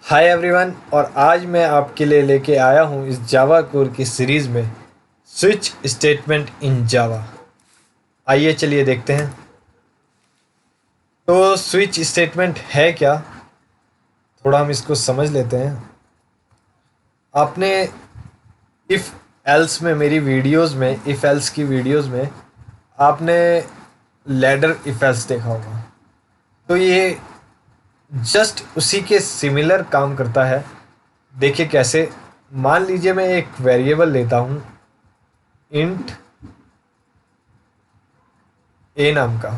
Hi everyone. और आज मैं आपके लिए लेके आया हूँ इस जावा कोर की सीरीज़ में स्विच स्टेटमेंट इन जावा। आइए चलिए देखते हैं। तो स्विच स्टेटमेंट है क्या, थोड़ा हम इसको समझ लेते हैं। आपने इफ़ एल्स में मेरी वीडियोस में इफ़ एल्स की वीडियोस में आपने लैडर इफ़ एल्स देखा होगा। तो ये जस्ट उसी के सिमिलर काम करता है। देखिए कैसे। मान लीजिए मैं एक वेरिएबल लेता हूँ इंट ए नाम का,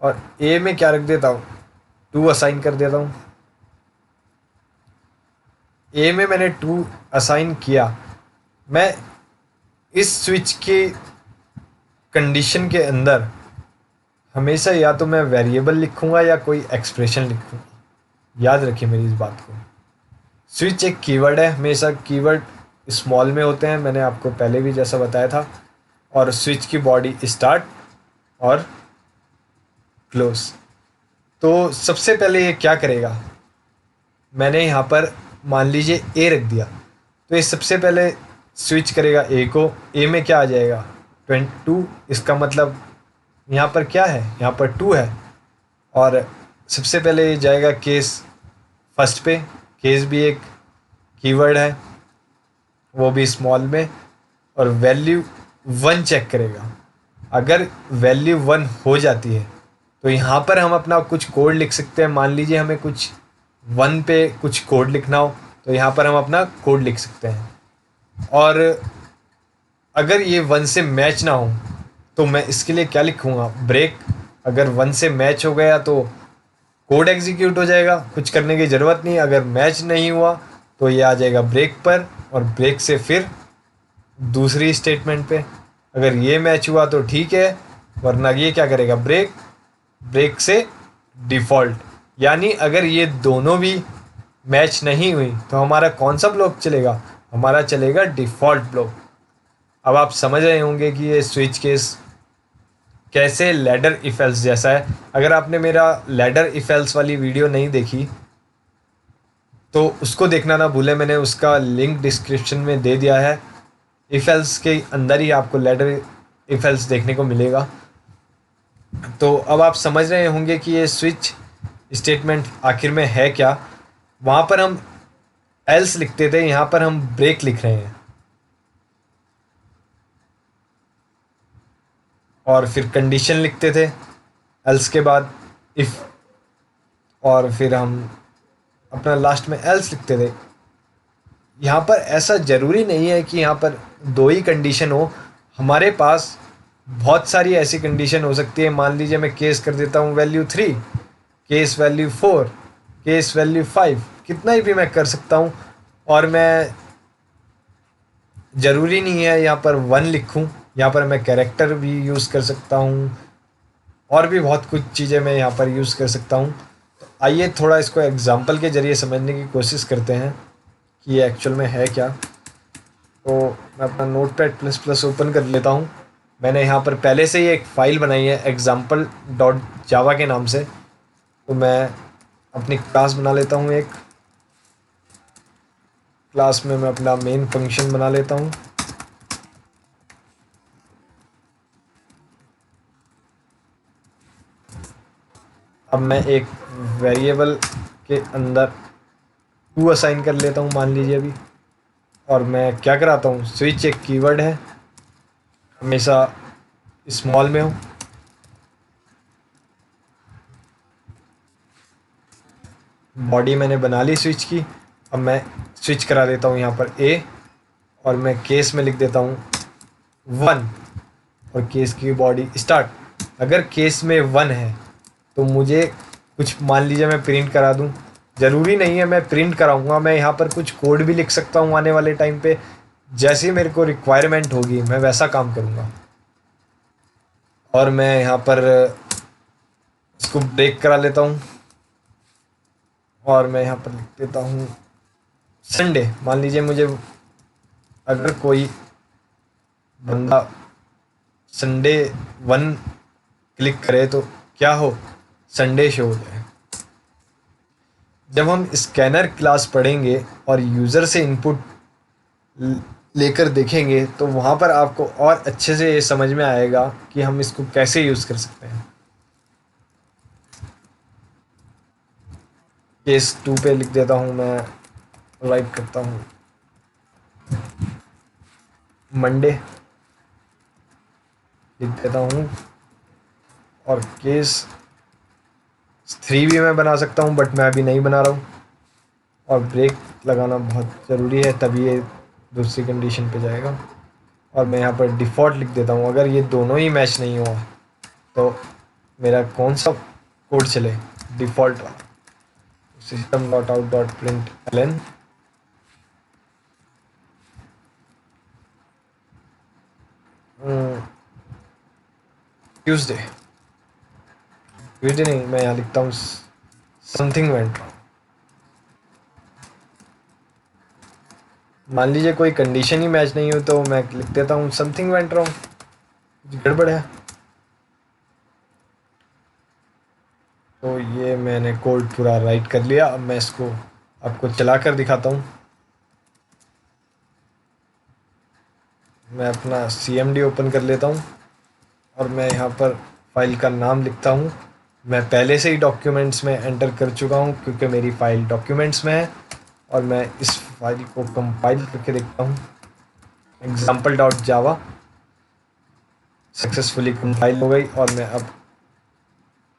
और ए में क्या रख देता हूँ, 2 असाइन कर देता हूँ। ए में मैंने 2 असाइन किया। मैं इस स्विच की कंडीशन के अंदर हमेशा या तो मैं वेरिएबल लिखूंगा या कोई एक्सप्रेशन लिखूंगा। याद रखिए मेरी इस बात को। स्विच एक कीवर्ड है, हमेशा कीवर्ड स्मॉल में होते हैं, मैंने आपको पहले भी जैसा बताया था। और स्विच की बॉडी स्टार्ट और क्लोज। तो सबसे पहले ये क्या करेगा, मैंने यहाँ पर मान लीजिए ए रख दिया, तो ये सबसे पहले स्विच करेगा ए को। ए में क्या आ जाएगा, 22। इसका मतलब यहाँ पर क्या है, यहाँ पर 2 है। और सबसे पहले ये जाएगा केस फर्स्ट पे। केस भी एक कीवर्ड है, वो भी स्मॉल में। और वैल्यू 1 चेक करेगा। अगर वैल्यू 1 हो जाती है तो यहाँ पर हम अपना कुछ कोड लिख सकते हैं। मान लीजिए हमें कुछ 1 पे कुछ कोड लिखना हो तो यहाँ पर हम अपना कोड लिख सकते हैं। और अगर ये 1 से मैच ना हो तो मैं इसके लिए क्या लिखूँगा, ब्रेक। अगर 1 से मैच हो गया तो कोड एग्जीक्यूट हो जाएगा, कुछ करने की ज़रूरत नहीं। अगर मैच नहीं हुआ तो ये आ जाएगा ब्रेक पर, और ब्रेक से फिर दूसरी स्टेटमेंट पे। अगर ये मैच हुआ तो ठीक है, वरना ये क्या करेगा, ब्रेक। ब्रेक से डिफ़ॉल्ट। यानी अगर ये दोनों भी मैच नहीं हुई तो हमारा कौन सा ब्लॉक चलेगा, हमारा चलेगा डिफ़ॉल्ट ब्लॉक। अब आप समझ रहे होंगे कि ये स्विच केस कैसे लैडर इफ एल्स जैसा है। अगर आपने मेरा लैडर इफ एल्स वाली वीडियो नहीं देखी तो उसको देखना ना भूलें, मैंने उसका लिंक डिस्क्रिप्शन में दे दिया है। इफ एल्स के अंदर ही आपको लैडर इफ एल्स देखने को मिलेगा। तो अब आप समझ रहे होंगे कि ये स्विच स्टेटमेंट आखिर में है क्या। वहाँ पर हम एल्स लिखते थे, यहाँ पर हम ब्रेक लिख रहे हैं। और फिर कंडीशन लिखते थे एल्स के बाद इफ़, और फिर हम अपना लास्ट में एल्स लिखते थे। यहाँ पर ऐसा ज़रूरी नहीं है कि यहाँ पर 2 ही कंडीशन हो। हमारे पास बहुत सारी ऐसी कंडीशन हो सकती है। मान लीजिए मैं केस कर देता हूँ value 3, case value 4, case value 5, कितना ही भी मैं कर सकता हूँ। और मैं ज़रूरी नहीं है यहाँ पर 1 लिखूँ, यहाँ पर मैं कैरेक्टर भी यूज़ कर सकता हूँ। और भी बहुत कुछ चीज़ें मैं यहाँ पर यूज़ कर सकता हूँ। तो आइए थोड़ा इसको एग्जाम्पल के ज़रिए समझने की कोशिश करते हैं कि ये एक्चुअल में है क्या। तो मैं अपना note pad plus plus open कर लेता हूँ। मैंने यहाँ पर पहले से ही एक फ़ाइल बनाई है एग्जाम्पल डॉट जावा के नाम से। तो मैं अपनी क्लास बना लेता हूँ एक। क्लास में मैं अपना मेन फंक्शन बना लेता हूँ। अब मैं एक वेरिएबल के अंदर 2 असाइन कर लेता हूँ मान लीजिए अभी। और मैं क्या कराता हूँ, स्विच एक कीवर्ड है, हमेशा स्मॉल में हो। बॉडी मैंने बना ली स्विच की। अब मैं स्विच करा देता हूँ यहाँ पर ए, और मैं केस में लिख देता हूँ 1, और केस की बॉडी स्टार्ट। अगर केस में 1 है तो मुझे कुछ मान लीजिए मैं प्रिंट करा दूँ। ज़रूरी नहीं है मैं प्रिंट कराऊँगा, मैं यहाँ पर कुछ कोड भी लिख सकता हूँ आने वाले टाइम पे। जैसे ही मेरे को रिक्वायरमेंट होगी मैं वैसा काम करूँगा। और मैं यहाँ पर इसको ब्रेक करा लेता हूँ, और मैं यहाँ पर लिख देता हूँ संडे। मान लीजिए मुझे अगर कोई बंदा संडे 1 क्लिक करे तो क्या हो, संडे शो हो जाए। जब हम स्कैनर क्लास पढ़ेंगे और यूज़र से इनपुट लेकर देखेंगे तो वहाँ पर आपको और अच्छे से ये समझ में आएगा कि हम इसको कैसे यूज़ कर सकते हैं। केस 2 पे लिख देता हूँ मैं, राइट करता हूँ मंडे लिख देता हूँ, और केस 3 भी मैं बना सकता हूँ बट मैं अभी नहीं बना रहा हूँ, और ब्रेक लगाना बहुत ज़रूरी है तभी ये दूसरी कंडीशन पे जाएगा। और मैं यहाँ पर डिफ़ॉल्ट लिख देता हूँ। अगर ये दोनों ही मैच नहीं हुआ तो मेरा कौन सा कोड चले, डिफ़ॉल्ट वाला, system dot out dot println Tuesday Tuesday नहीं, मैं यहाँ लिखता हूँ समथिंग वेंट रॉन्ग। मान लीजिए कोई कंडीशन ही मैच नहीं हुई तो मैं लिख देता हूँ समथिंग वेंट रॉन्ग, कुछ गड़बड़ है। तो ये मैंने कोड पूरा राइट कर लिया। अब मैं इसको आपको चला कर दिखाता हूँ। मैं अपना CMD ओपन कर लेता हूँ और मैं यहाँ पर फाइल का नाम लिखता हूँ। मैं पहले से ही डॉक्यूमेंट्स में एंटर कर चुका हूँ क्योंकि मेरी फ़ाइल डॉक्यूमेंट्स में है, और मैं इस फाइल को कंपाइल करके देखता हूँ। एग्जाम्पल डॉट जावा सक्सेसफुली कंपाइल हो गई, और मैं अब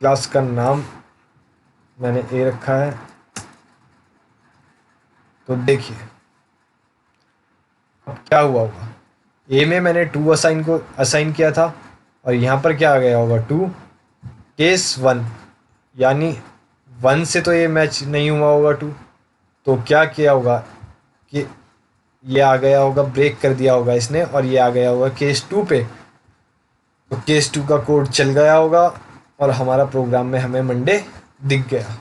क्लास का नाम मैंने ए रखा है। तो देखिए अब क्या हुआ होगा, ए में मैंने 2 असाइन किया था और यहाँ पर क्या आ गया होगा 2 केस 1, यानी 1 से तो ये मैच नहीं हुआ होगा 2, तो क्या किया होगा कि ये आ गया होगा, ब्रेक कर दिया होगा इसने, और ये आ गया होगा केस 2 पे। तो केस 2 का कोड चल गया होगा और हमारा प्रोग्राम में हमें मंडे दिख गया।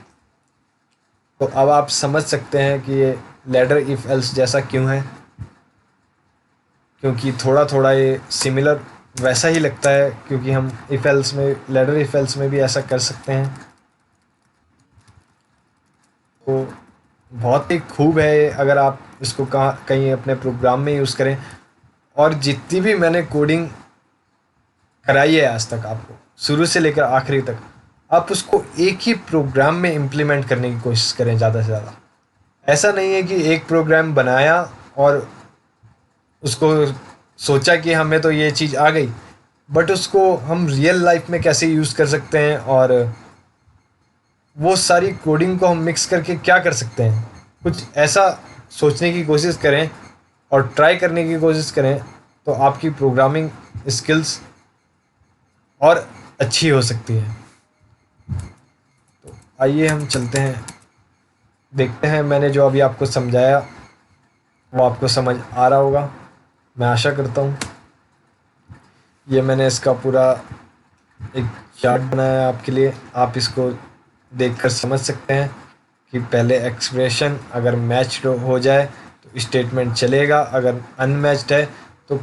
तो अब आप समझ सकते हैं कि ये लैडर इफ एल्स जैसा क्यों है, क्योंकि थोड़ा थोड़ा ये सिमिलर वैसा ही लगता है, क्योंकि हम इफ एल्स में, लैडर इफ एल्स में भी ऐसा कर सकते हैं। तो बहुत ही खूब है ये, अगर आप इसको कहीं अपने प्रोग्राम में यूज़ करें। और जितनी भी मैंने कोडिंग कराई है आज तक आपको, शुरू से लेकर आखिरी तक, आप उसको एक ही प्रोग्राम में इम्प्लीमेंट करने की कोशिश करें ज़्यादा से ज़्यादा। ऐसा नहीं है कि एक प्रोग्राम बनाया और उसको सोचा कि हमें तो ये चीज़ आ गई, बट उसको हम रियल लाइफ में कैसे यूज़ कर सकते हैं, और वो सारी कोडिंग को हम मिक्स करके क्या कर सकते हैं, कुछ ऐसा सोचने की कोशिश करें और ट्राई करने की कोशिश करें, तो आपकी प्रोग्रामिंग स्किल्स और अच्छी हो सकती है। तो आइए हम चलते हैं, देखते हैं मैंने जो अभी आपको समझाया वो आपको समझ आ रहा होगा, मैं आशा करता हूँ। ये मैंने इसका पूरा एक चार्ट बनाया है आपके लिए, आप इसको देखकर समझ सकते हैं कि पहले एक्सप्रेशन अगर मैच हो जाए तो स्टेटमेंट चलेगा, अगर अनमैच्ड है तो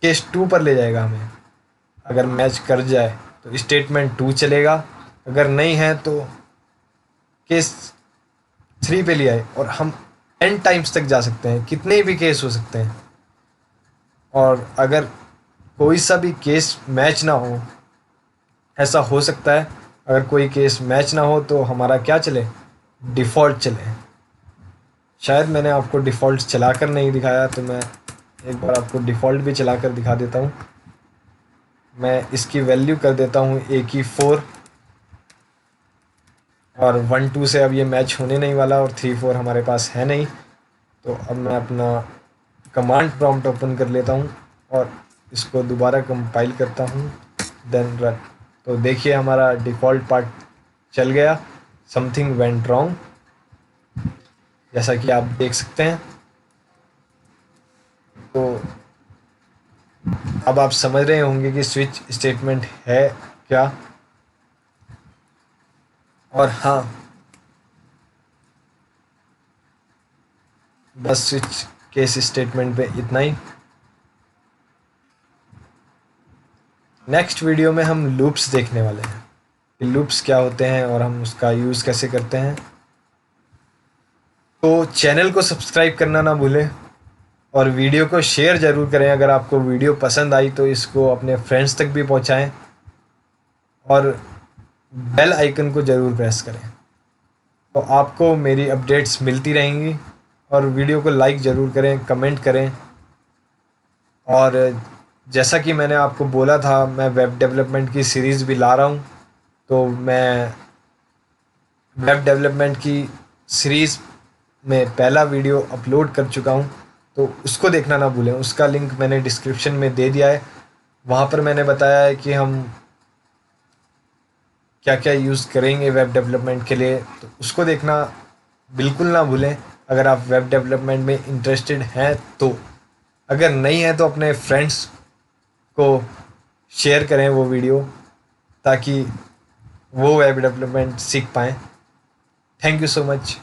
केस 2 पर ले जाएगा हमें, अगर मैच कर जाए तो स्टेटमेंट 2 चलेगा, अगर नहीं है तो केस 3 पे ले आए, और हम n टाइम्स तक जा सकते हैं, कितने भी केस हो सकते हैं। और अगर कोई सा भी केस मैच ना हो, ऐसा हो सकता है अगर कोई केस मैच ना हो तो हमारा क्या चले, डिफ़ॉल्ट चले। शायद मैंने आपको डिफ़ॉल्ट चलाकर नहीं दिखाया, तो मैं एक बार आपको डिफ़ॉल्ट भी चलाकर दिखा देता हूँ। मैं इसकी वैल्यू कर देता हूँ ए की 4, और 1 2 से अब ये मैच होने नहीं वाला, और 3 4 हमारे पास है नहीं। तो अब मैं अपना कमांड प्रॉम्प्ट ओपन कर लेता हूँ और इसको दोबारा कंपाइल करता हूँ, देन रन। तो देखिए हमारा डिफ़ॉल्ट पार्ट चल गया, समथिंग वेंट रॉन्ग, जैसा कि आप देख सकते हैं। तो अब आप समझ रहे होंगे कि स्विच स्टेटमेंट है क्या। और हाँ, बस स्विच केस स्टेटमेंट पे इतना ही। नेक्स्ट वीडियो में हम लूप्स देखने वाले हैं कि लूप्स क्या होते हैं और हम उसका यूज़ कैसे करते हैं। तो चैनल को सब्सक्राइब करना ना भूलें और वीडियो को शेयर ज़रूर करें। अगर आपको वीडियो पसंद आई तो इसको अपने फ्रेंड्स तक भी पहुंचाएं और बेल आइकन को ज़रूर प्रेस करें, तो आपको मेरी अपडेट्स मिलती रहेंगी। और वीडियो को लाइक ज़रूर करें, कमेंट करें। और जैसा कि मैंने आपको बोला था, मैं वेब डेवलपमेंट की सीरीज़ भी ला रहा हूँ। तो मैं वेब डेवलपमेंट की सीरीज़ में पहला वीडियो अपलोड कर चुका हूँ, तो उसको देखना ना भूलें। उसका लिंक मैंने डिस्क्रिप्शन में दे दिया है। वहाँ पर मैंने बताया है कि हम क्या क्या यूज़ करेंगे वेब डेवलपमेंट के लिए, तो उसको देखना बिल्कुल ना भूलें अगर आप वेब डेवलपमेंट में इंटरेस्टेड हैं तो। अगर नहीं है तो अपने फ्रेंड्स को शेयर करें वो वीडियो, ताकि वो वेब डेवलपमेंट सीख पाएँ। Thank you so much.